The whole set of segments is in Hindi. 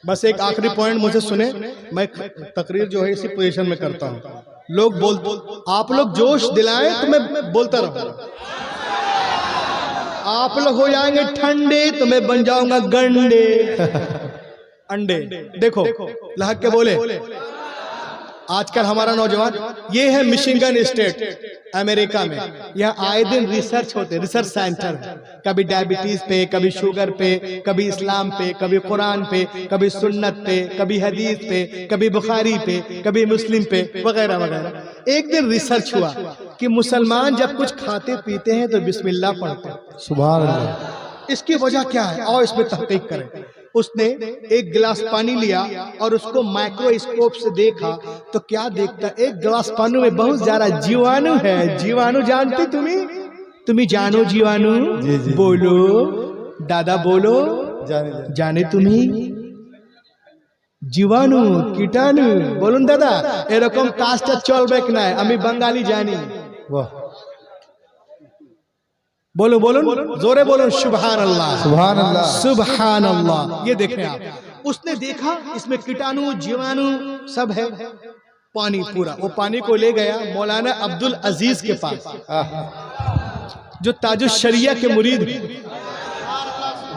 बस एक आखिरी पॉइंट मुझे सुने, मैं तकरीर जो है इसी पोजीशन में करता हूँ। लोग आप लोग जोश दिलाएं तो मैं बोलता रहूंगा, आप लोग हो जाएंगे ठंडे तो मैं बन जाऊंगा गंडे अंडे। देखो लहक के बोले, आजकल हमारा नौजवान, ये है मिशिगन स्टेट अमेरिका में, यहाँ आए दिन रिसर्च होते, रिसर्च सेंटर है, कभी डायबिटीज पे, कभी शुगर पे, कभी इस्लाम पे, कभी कुरान पे, कभी सुन्नत पे, कभी हदीस पे, कभी बुखारी पे, कभी मुस्लिम पे, वगैरह वगैरह। एक दिन रिसर्च हुआ कि मुसलमान जब कुछ खाते पीते हैं तो बिस्मिल्लाह पढ़ते हैं। सुभान अल्लाह। इसकी वजह क्या है, और इसमें तहकीक करें। उसने एक गिलास पानी लिया और उसको माइक्रोस्कोप से देखा तो क्या देखता, एक गिलास पानी में बहुत ज्यादा जीवाणु है। जीवाणु जानते तुम्हें जानो जीवाणु? जी जी। बोलो दादा बोलो, जाने तुम्हें जीवाणु कीटाणु बोलून दादा एरकम काजटा चलबे ना, আমি बंगाली जानी। वाह बोलो बोलो जोरे बोलो, सुभान अल्लाह सुभान अल्लाह सुभान अल्लाह। ये देखें आप, उसने देखा इसमें कीटाणु जीवाणु सब है। पानी पूरा, वो पानी को ले गया मौलाना अब्दुल अजीज के पास, जो ताजुल शरिया के मुरीद।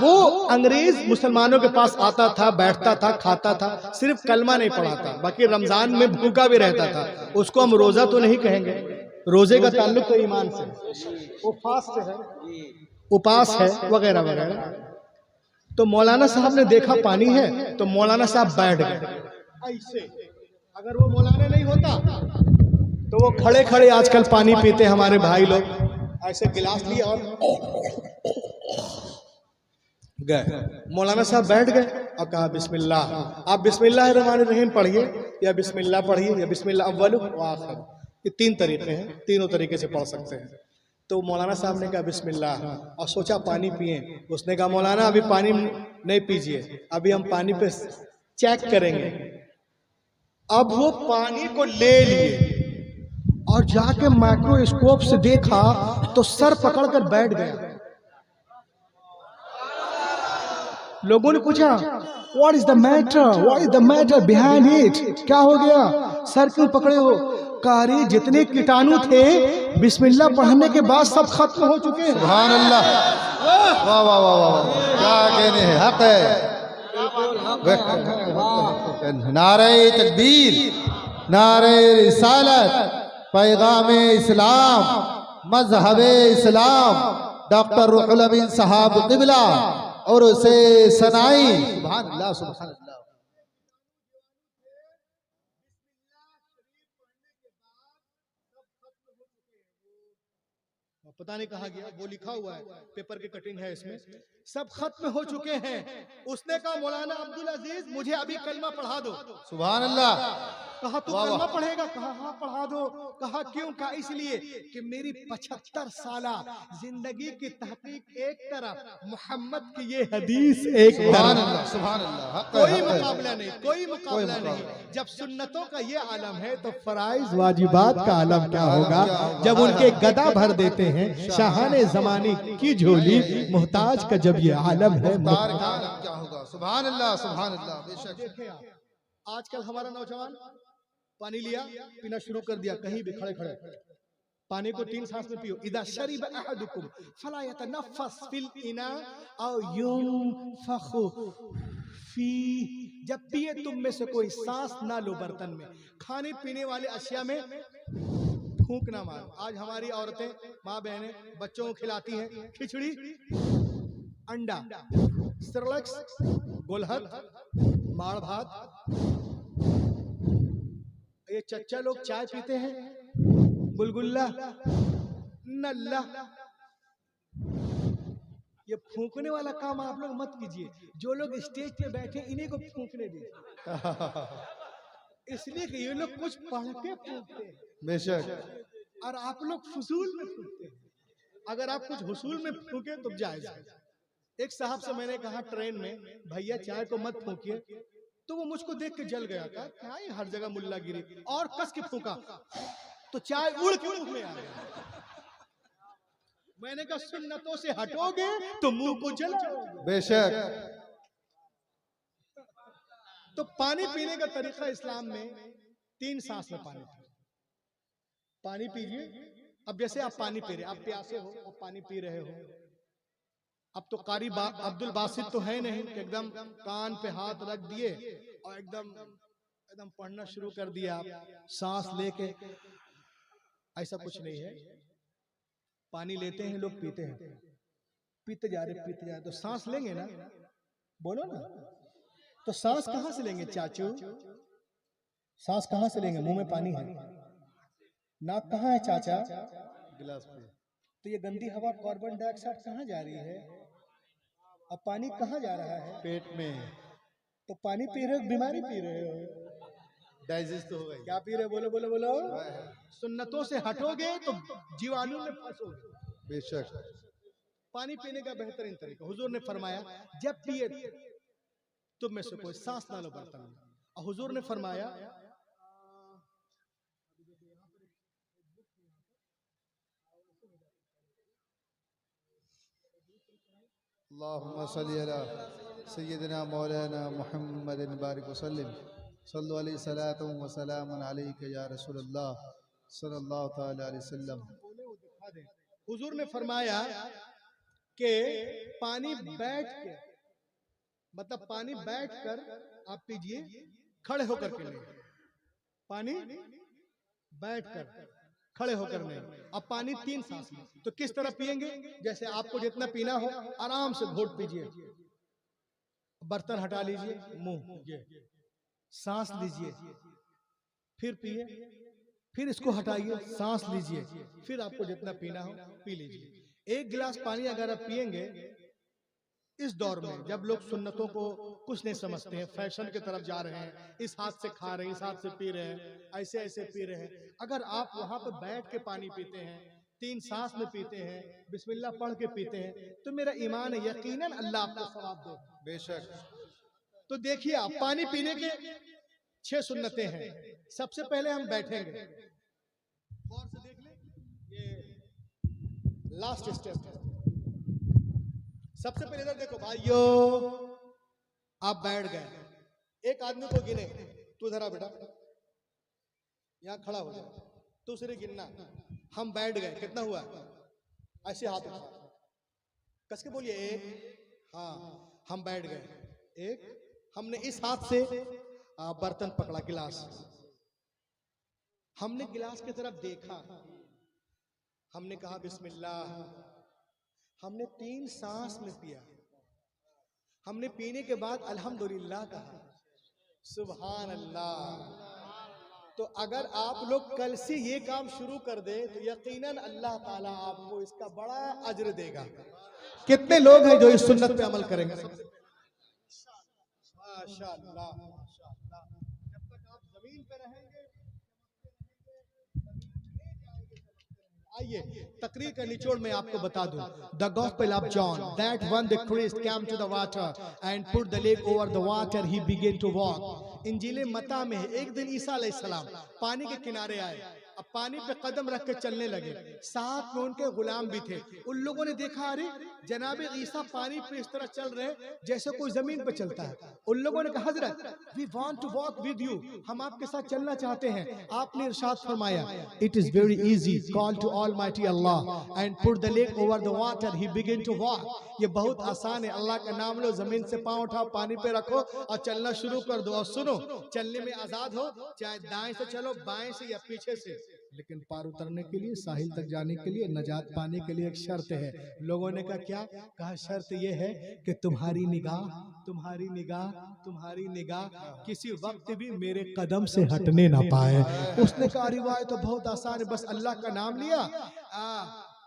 वो अंग्रेज मुसलमानों के पास आता था, बैठता था, खाता था, सिर्फ कलमा नहीं पढ़ा था, बाकी रमजान में भूखा भी रहता था। उसको हम रोजा तो नहीं कहेंगे, रोजे का ताल्लुक तो ईमान से, वो फास्ट है, उपास है, वगैरह वगैरह। तो मौलाना साहब ने देखा पानी है तो मौलाना साहब बैठ गए ऐसे। अगर वो मौलाना नहीं होता तो वो खड़े खड़े आजकल पानी पीते हमारे भाई लोग, ऐसे गिलास लिया और गए। मौलाना साहब बैठ गए और कहा बिस्मिल्लाह। आप बिस्मिल्लाहिर्रहमानिर्रहीम पढ़िए या बिस्मिल्लाह पढ़िए या बिस्मिल्लाह अव्वलु व आखिर, ये तीन तरीके हैं, तीनों तरीके से पढ़ सकते हैं। तो मौलाना साहब ने कहा बिस्मिल्लाह और सोचा पानी पिए। उसने कहा मौलाना अभी पानी नहीं पीजिए, अभी हम पानी पे चेक करेंगे। अब वो पानी को ले लिए और जाके माइक्रोस्कोप से देखा तो सर पकड़कर बैठ गया। लोगों ने पूछा what is the matter behind it, क्या हो गया, सर क्यों पकड़े हो? कहा जितने कीटाणु थे बिस्मिल्लाह पढ़ने के बाद सब खत्म हो चुके हैं। सुभान अल्लाह, वाह वाह वाह वाह, क्या कहने हैं, हक है। नारे तकबीर, नारे रिसालत, पैगाम इस्लाम, मजहब इस्लाम, डॉक्टर रुहुल अमीन साहब क़िबला और उसे सनाई। सुभान अल्लाह सुभान अल्लाह। पता नहीं कहा गया, वो लिखा हुआ है, पेपर की कटिंग है इसमें, सब खत्म हो चुके हैं। उसने कहा मौलाना अब्दुल अजीज मुझे अभी कलमा पढ़ा दो। सुभान अल्लाह। कहा तू कलमा पढ़ेगा? कहा हाँ पढ़ा दो। कहा क्यों? कहा इसलिए कि मेरी 75 साला जिंदगी की तहकीक एक तरफ, मोहम्मद की ये हदीस एक तरफ। सुभान अल्लाह। कोई मुकाबला नहीं, कोई मुकाबला नहीं। जब सुन्नतों का ये आलम है तो फराइज वाजिबात का आलम क्या होगा जब उनके गदा भर देते हैं शाहाने ज़माने की झोली, मोहताज का जब ये आलम है क्या होगा। सुभान अल्लाह सुभान अल्लाह। बेशक आजकल हमारा नौजवान पानी लिया पीना शुरू कर दिया, कहीं भी खड़े खड़े पानी को 3 सांस में पियो। इदा शरीब अहदुकुम फला यतनफ्फस फिल इना औ युनफखु फी, जब पिए तुम में से कोई सांस ना लो बर्तन में, खाने पीने वाले अशिया में फूंक ना मारो। आज हमारी औरतें माँ बहनें बच्चों को खिलाती हैं खिचड़ी, अंडा, सेरेलैक्स, गोलहद, माड़ भात। ये चच्चा लोग चाय पीते हैं, गुलगुल्ला, नल्ला। ये फूंकने वाला काम आप लोग मत कीजिए। जो लोग स्टेज पे बैठे इन्हीं को फूंकने दीजिए, इसलिए कि ये लोग कुछ पढ़ के फूंकते हैं। बेशक। और आप लोग फुसूल में फूंकते हैं। अगर आप कुछ हुसूल में फूंके तो जायज है। एक साहब से मैंने कहा ट्रेन में, भैया चाय को मत फूंकिए, तो वो मुझको देख के जल गया। कहा क्या है हर जगह मुल्ला गिरी, और कस के फूंका तो चाय उड़ के मुंह में आ गया। मैंने कहा सुन्नतों से हटोगे तो मुंह को जलाओगे। बेशक। तो पानी पीने का तरीका इस्लाम में 3 सांस में पानी पीजिए। अब जैसे आप पानी पी रहे, आप प्यासे हो, आप पानी पी रहे हो। अब तो कारी अब्दुल बासित तो है नहीं कि एकदम कान पे हाथ रख दिए और एकदम पढ़ना शुरू कर दिया आप सांस लेके। ऐसा कुछ नहीं है। पानी लेते हैं लोग, पीते हैं, पीते जा रहे तो सांस लेंगे ना, बोलो ना। तो सांस कहां से लेंगे चाचू? सांस कहां से लेंगे? मुंह में पानी है, नाक कहाँ है चाचा? गिलास पे। तो ये गंदी हवा कार्बन डाइऑक्साइड कहाँ जा रही है? अब पानी कहाँ जा रहा है? पेट में। तो पानी पी रहे हो, बीमारी पी रहे हो, डाइजेस्ट तो होगा। क्या पी रहे हो? बोलो बोलो बोलो। सुन्नतों से हटोगे तो जीवाणु में फंसोगे। बेशक। पानी पीने का बेहतरीन तरीका हुजूर ने फरमाया, जब पिए तुम में से कोई सांस ना लो बर्तन में। और हुजूर ने फरमाया, अल्लाहुम्मा सल्ली अला सय्यिदिना मौलाना मुहम्मदिन बारिक वसल्लिम सल्लल्लाहु अलैहि सलातु व सलामुन अलैका या रसूलल्लाह सल्लल्लाहु तआला अलैहि वसल्लम। हुजूर ने फरमाया कि पानी बैठ के, मतलब पानी बैठ कर आप पीजिए, खड़े होकर के नहीं। पानी बैठ कर, खड़े होकर नहीं। अब पानी 3 सांस में, तो किस तरह पिएंगे? जैसे आपको जितना पीना हो आराम से घोट पीजिए। बर्तन हटा लीजिए, मुंह ये सांस लीजिए, फिर पिए, फिर इसको हटाइए, सांस लीजिए, फिर आपको जितना पीना हो पी लीजिए। 1 गिलास पानी अगर आप पिएंगे इस दौर में, जब लोग सुन्नतों को कुछ नहीं समझते हैं, फैशन की तरफ जा रहे हैं, इस हाथ से खा रहे हैं, इस हाथ से पी रहे हैं, ऐसे ऐसे पी रहे हैं, अगर आप वहां पर बैठ के पानी पीते हैं, 3 सांस में पीते हैं, बिस्मिल्लाह पढ़ के पीते हैं, तो मेरा ईमान है यकीनन अल्लाह आपको सवाब देगा। बेशक। तो देखिए, आप पानी पीने के 6 सुन्नतें हैं। सबसे पहले हम बैठेंगे, गौर से देख लें, ये लास्ट स्टेप है। सबसे पहले इधर देखो भाइयों, आप बैठ गए, एक आदमी को गिने, तू इधर आ बेटा, यहां खड़ा हो जा, दूसरे गिनना। हम बैठ गए, कितना हुआ? ऐसे हाथ उठा, कस के बोलिए, 1। हाँ, हम बैठ गए, 1। हमने इस हाथ से बर्तन पकड़ा, गिलास, हमने गिलास की तरफ देखा, हमने कहा बिस्मिल्लाह, हमने 3 सांस में पिया, हमने पीने के बाद अल्हम्दुलिल्लाह कहा, सुभान अल्लाह। तो अगर आप लोग कल से ये काम शुरू कर दे तो यकीनन अल्लाह ताला आपको इसका बड़ा अज्र देगा। कितने लोग हैं जो इस सुन्नत पे अमल करेंगे? माशाअल्लाह, माशाअल्लाह। जब तक आप जमीन पे रहेंगे, आइए तकरीर का निचोड़ में आपको बता दूं। The gospel of John, that one the Christ came to the water and put the leg over the water, he began to walk. इंजील मत्ता में है, एक दिन ईसा अलैहिस्सलाम पानी के किनारे आए, अब पानी पे कदम रख के चलने लगे, साथ में उनके गुलाम भी थे। उन लोगों ने देखा, अरे जनाबे ईसा पानी पे इस तरह चल रहे जैसे कोई जमीन पे चलता है। उन लोगों ने कहा, हजरत we want to walk with you, हम आपके साथ चलना चाहते हैं। आपने इरशाद फरमाया, it is very easy, call to almighty Allah and put the leg over the water, he begin to walk. ये बहुत आसान है, अल्लाह का नाम लो, जमीन से पांव उठाओ, पानी पे रखो और चलना शुरू कर दो। और सुनो, चलने में आजाद हो, चाहे दाएं से चलो, बाएं से या पीछे से, लेकिन पार उतरने के लिए, साहिल तक जाने के लिए, नजात पाने के लिए एक शर्त है। लोगों ने कहा, क्या? कहा शर्त यह है कि तुम्हारी निगाह, तुम्हारी निगाह, तुम्हारी निगाह किसी वक्त भी मेरे कदम से हटने ना पाए। उसने कहा, रिवायत तो बहुत आसान है, बस अल्लाह का नाम लिया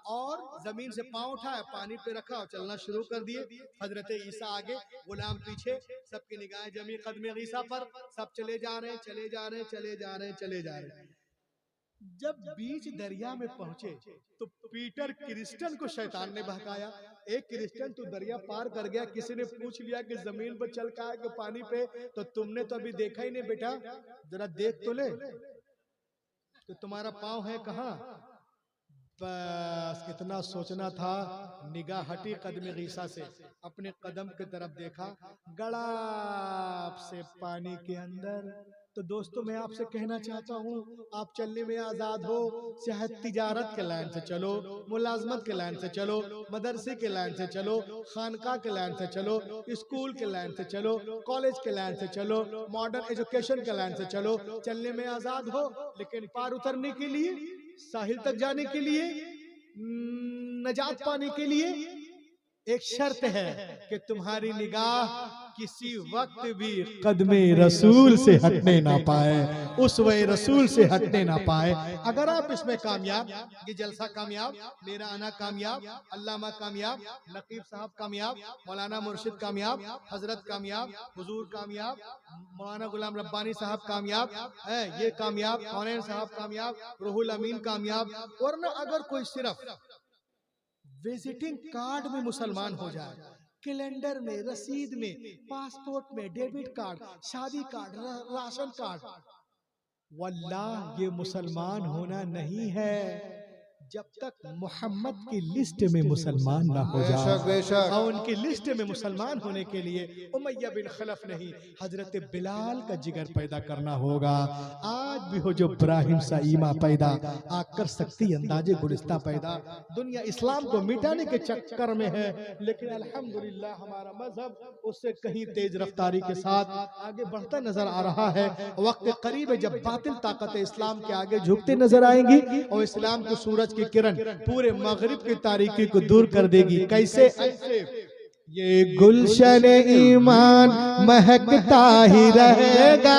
और जमीन से पांव उठाया, पानी पे रखा और चलना शुरू कर दिए। हजरत ईसा आगे, गुलाम पीछे, सबकी निगाहें जमी कदमे ईसा पर, सब चले जा रहे हैं, चले जा रहे हैं, चले जा रहे हैं, चले जा रहे हैं। जब बीच दरिया में पहुंचे तो पीटर क्रिस्टन को शैतान ने बहकाया। एक क्रिस्टन तो दरिया पार कर गया, किसी ने पूछ लिया कि जमीन पर चल का है कि पानी पे, तो तुमने तो अभी देखा ही नहीं बेटा, जरा देख तो ले कि तुम्हारा पांव है कहाँ। बस कितना सोचना था, निगाह हटी कदम गीसा से, अपने कदम की तरफ देखा, गड़ाप से पानी के अंदर। तो दोस्तों मैं आपसे कहना चाहता हूँ, आप चलने में आजाद हो, चाहे तिजारत के लाइन से चलो, मुलाजमत के लाइन से चलो, मदरसे के लाइन से चलो, खानका के लाइन से चलो, स्कूल के लाइन से चलो, कॉलेज के लाइन से चलो, मॉडर्न एजुकेशन के लाइन से चलो, चलने में आजाद हो। लेकिन पार उतरने के लिए, साहिल तक जाने के लिए, नजात पाने के लिए एक शर्त है कि तुम्हारी निगाह किसी वक्त भी कदमे रसूल से हटने ना पाए, उसवे रसूल से हटने ना पाए। अगर आप इसमें कामयाब, ये जलसा कामयाब, मेरा आना कामयाब, अल्लामा कामयाब, नकीब साहब कामयाब, मौलाना मुर्शिद कामयाब, हजरत कामयाब, हुजूर कामयाब, मौलाना गुलाम रब्बानी साहब कामयाब है, ये कामयाब, कौनैन साहब कामयाब, रूहुल अमीन कामयाब। वरना अगर कोई सिर्फ विजिटिंग कार्ड में मुसलमान हो जाए, कैलेंडर में, रसीद में, पासपोर्ट में, डेबिट कार्ड, शादी कार्ड, राशन कार्ड, वल्लाह ये मुसलमान होना नहीं है जब तक मोहम्मद की लिस्ट में मुसलमान ना हो जाए। और उनकी लिस्ट में मुसलमान होने के लिए उमैया बिन खलफ नहीं, हजरत बिलाल का जिगर पैदा करना होगा। आज भी हो जो इब्राहिम सा ईमा पैदा, आग कर सकती अंदाजे गुलिस्ता पैदा। दुनिया इस्लाम को मिटाने के चक्कर में है, लेकिन अल्हम्दुलिल्लाह हमारा मजहब उससे कहीं तेज रफ्तारी के साथ आगे बढ़ता नजर आ रहा है। वक्त करीब है जब बातिल ताकत इस्लाम के आगे झुकते नजर आएंगी और इस्लाम को सूरज की किरण पूरे मगरिब की तारीकी को दूर कर देगी। कैसे? ये गुलशन ईमान महकता ही रहेगा।